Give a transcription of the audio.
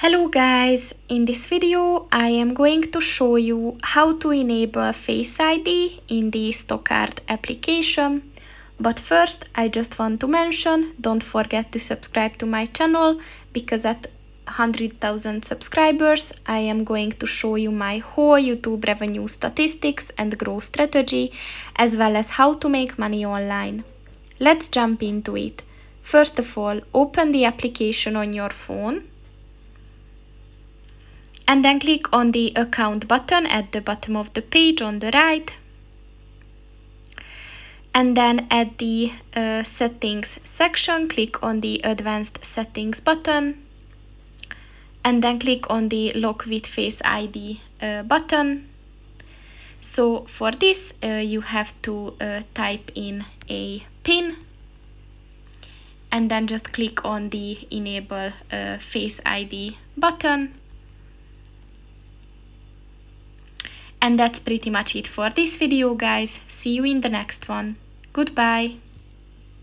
Hello guys, in this video I am going to show you how to enable Face ID in the Stocard application. But first I just want to mention, don't forget to subscribe to my channel, because at 100,000 subscribers I am going to show you my whole YouTube revenue statistics and growth strategy, as well as how to make money online. Let's jump into it. First of all, open the application on your phone. And then click on the account button at the bottom of the page on the right. And then at the settings section, click on the advanced settings button. And then click on the lock with Face ID button. So for this, you have to type in a PIN. And then just click on the enable Face ID button. And that's pretty much it for this video, guys. See you in the next one. Goodbye.